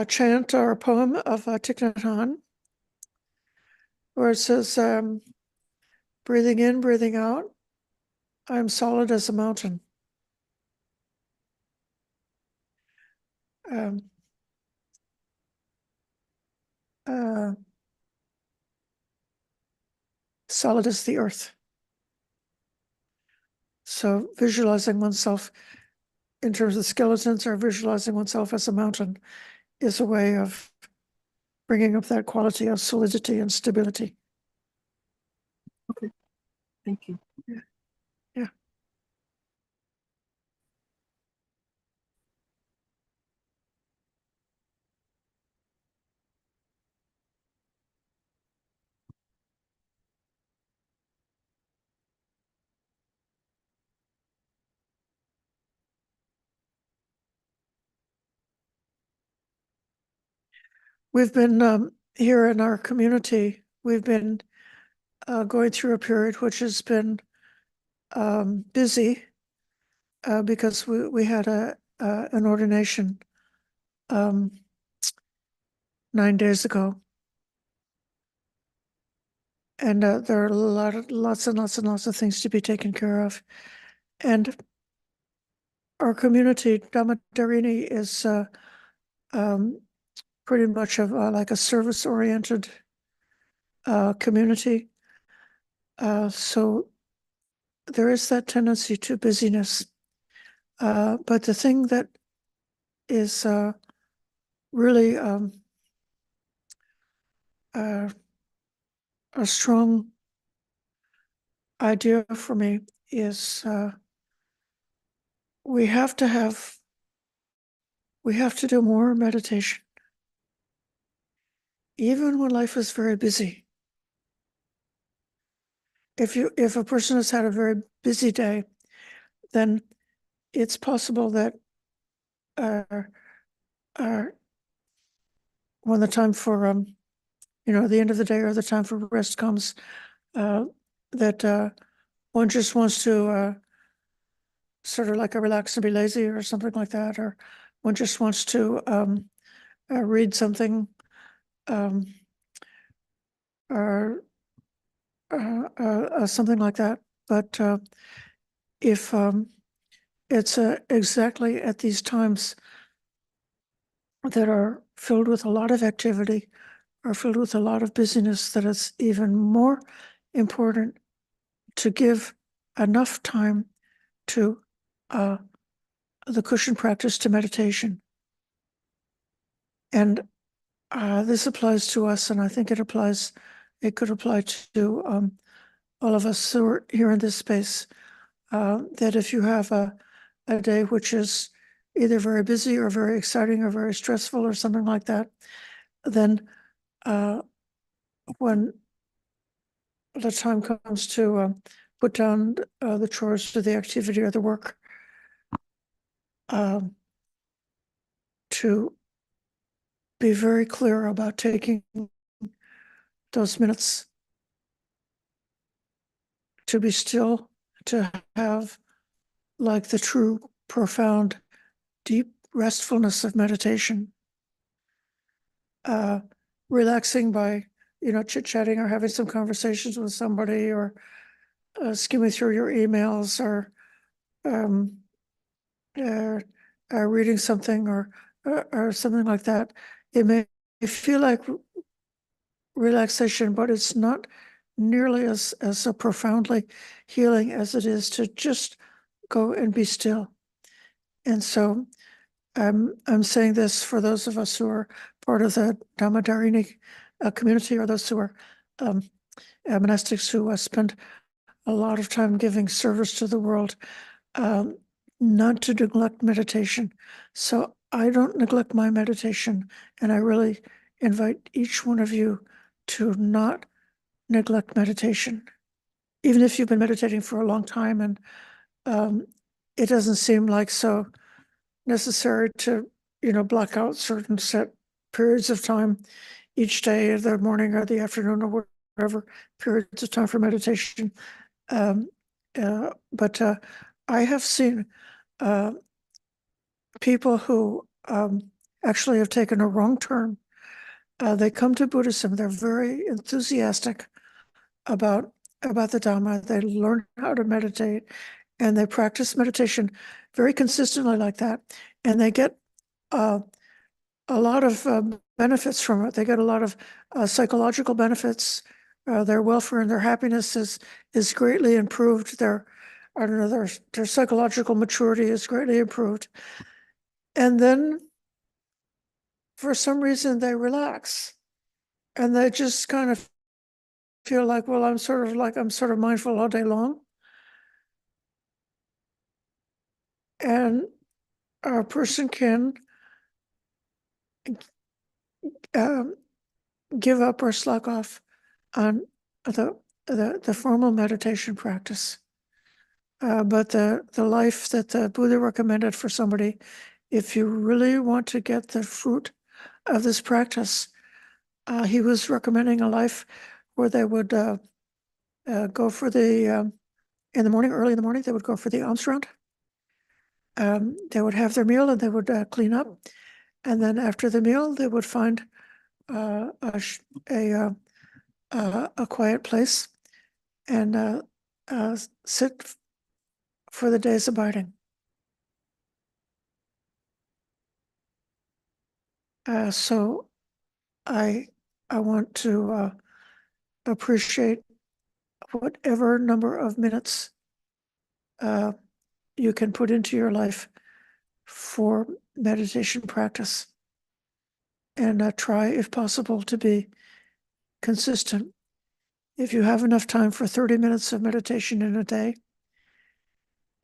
chant or a poem of Thich Nhat Hanh where it says, breathing in, breathing out, I'm solid as a mountain. Um, uh, solid as the earth. So visualizing oneself in terms of skeletons or visualizing oneself as a mountain is a way of bringing up that quality of solidity and stability. okay, thank you. Yeah. We've been here in our community, we've been going through a period which has been busy because we had an ordination 9 days ago. And there are lots and lots of things to be taken care of. And our community, Dhamma Tarini, is pretty much of like a service-oriented community. So there is that tendency to busyness. But the thing that is really a strong idea for me is we have to do more meditation, even when life is very busy. If a person has had a very busy day, then it's possible that when the time for the end of the day or the time for rest comes, that one just wants to sort of like relax and be lazy or something like that, or one just wants to read something or something like that. But if it's exactly at these times that are filled with a lot of activity, are filled with a lot of busyness, that it's even more important to give enough time to the cushion practice, to meditation. And this applies to us, and I think it could apply to all of us who are here in this space, that if you have a day which is either very busy or very exciting or very stressful or something like that, then when the time comes to put down the chores or the activity or the work, to be very clear about taking those minutes to be still, to have like the true, profound, deep restfulness of meditation, relaxing by, chit-chatting or having some conversations with somebody, or skimming through your emails, or reading something, or something like that. It may feel like relaxation, but it's not nearly as profoundly healing as it is to just go and be still. And so I'm saying this for those of us who are part of the Dhamma community, or those who are monastics who spend a lot of time giving service to the world, not to neglect meditation. So I don't neglect my meditation, and I really invite each one of you to not neglect meditation. Even if you've been meditating for a long time and it doesn't seem like so necessary to, block out certain set periods of time each day, or the morning or the afternoon, or whatever periods of time for meditation. But I have seen people who actually have taken a wrong turn. They come to Buddhism, they're very enthusiastic about the Dhamma. They learn how to meditate, and they practice meditation very consistently like that. And they get a lot of benefits from it. They get a lot of psychological benefits. Their welfare and their happiness is greatly improved. Their psychological maturity is greatly improved. And then for some reason they relax, and they just kind of feel like, well, I'm sort of mindful all day long. And a person can give up or slack off on the formal meditation practice. But the life that the Buddha recommended for somebody, if you really want to get the fruit of this practice, he was recommending a life where they would go for the, in the morning, early in the morning, they would go for the alms round. They would have their meal, and they would clean up. And then after the meal, they would find a quiet place and sit for the day's abiding. So I want to appreciate whatever number of minutes you can put into your life for meditation practice, and try, if possible, to be consistent. If you have enough time for 30 minutes of meditation in a day,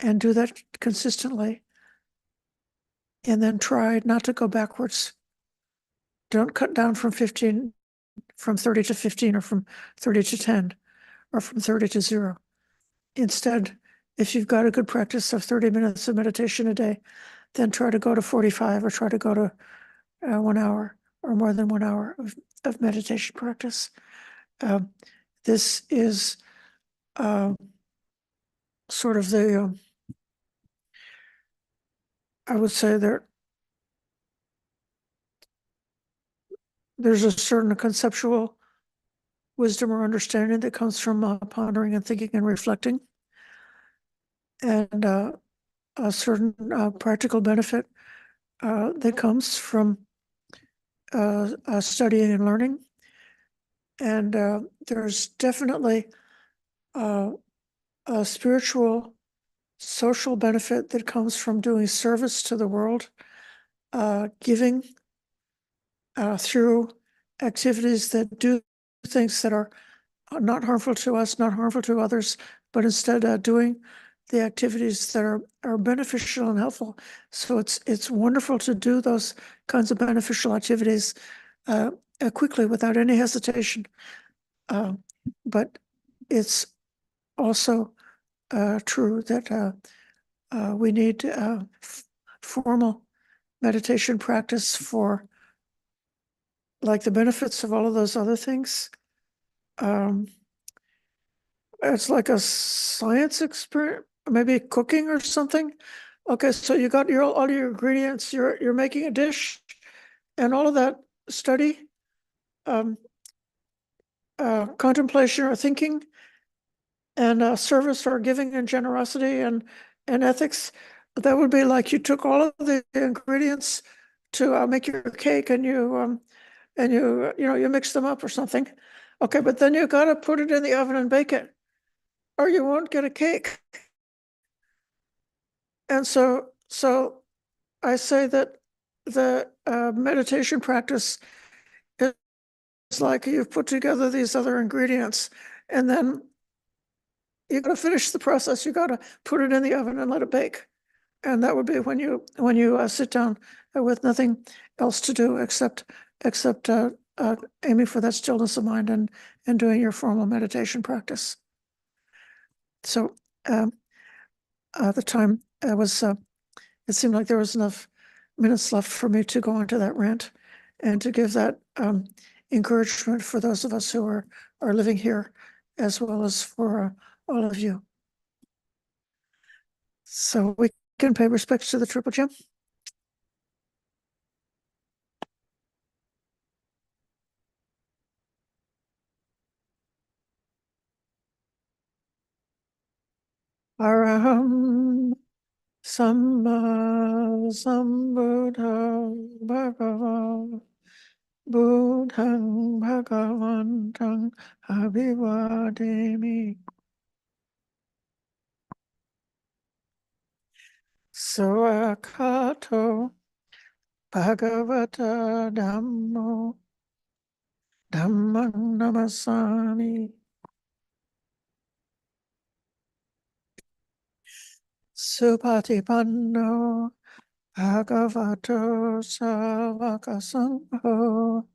and do that consistently, and then try not to go backwards. Don't cut down from 30 to 15, or from 30 to 10, or from 30 to 0. Instead, if you've got a good practice of 30 minutes of meditation a day, then try to go to 45, or try to go to 1 hour, or more than 1 hour of meditation practice. This is sort of the, I would say there's a certain conceptual wisdom or understanding that comes from pondering and thinking and reflecting, and a certain practical benefit that comes from studying and learning. And there's definitely a spiritual, social benefit that comes from doing service to the world, giving through activities that do things that are not harmful to us, not harmful to others, but instead doing the activities that are beneficial and helpful. So it's wonderful to do those kinds of beneficial activities quickly without any hesitation. But it's also true that we need formal meditation practice for like the benefits of all of those other things. It's like a science experiment, maybe cooking or something. Okay, so you got all your ingredients, you're making a dish, and all of that study, contemplation or thinking, and service or giving and generosity and ethics. That would be like you took all of the ingredients to make your cake, and you you mix them up or something. Okay, but then you got to put it in the oven and bake it, or you won't get a cake. And so I say that the meditation practice is like you've put together these other ingredients, and then you got to finish the process. You got to put it in the oven and let it bake. And that would be when you sit down with nothing else to do except aiming for that stillness of mind and doing your formal meditation practice. So the time was it seemed like there was enough minutes left for me to go into that rant and to give that encouragement for those of us who are living here, as well as for all of you. So we can pay respects to the Triple Gem. Araham Samma Sambuddha Bhagava Buddhang Bhagavantang Abhivademi. Sawakato Bhagavata Dhammo Dhammang Namasami. Supatipanno Bhagavato Savaka Sangho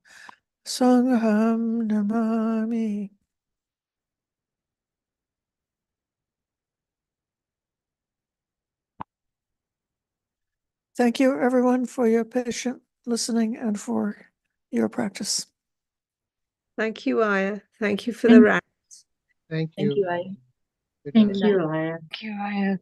Sangham Namami. Thank you, everyone, for your patient listening and for your practice. Thank you, Ayya. Thank you for the rant. Thank Thank you. you, Ayya. Good Thank night. you, night. Ayya. Thank you, Ayya.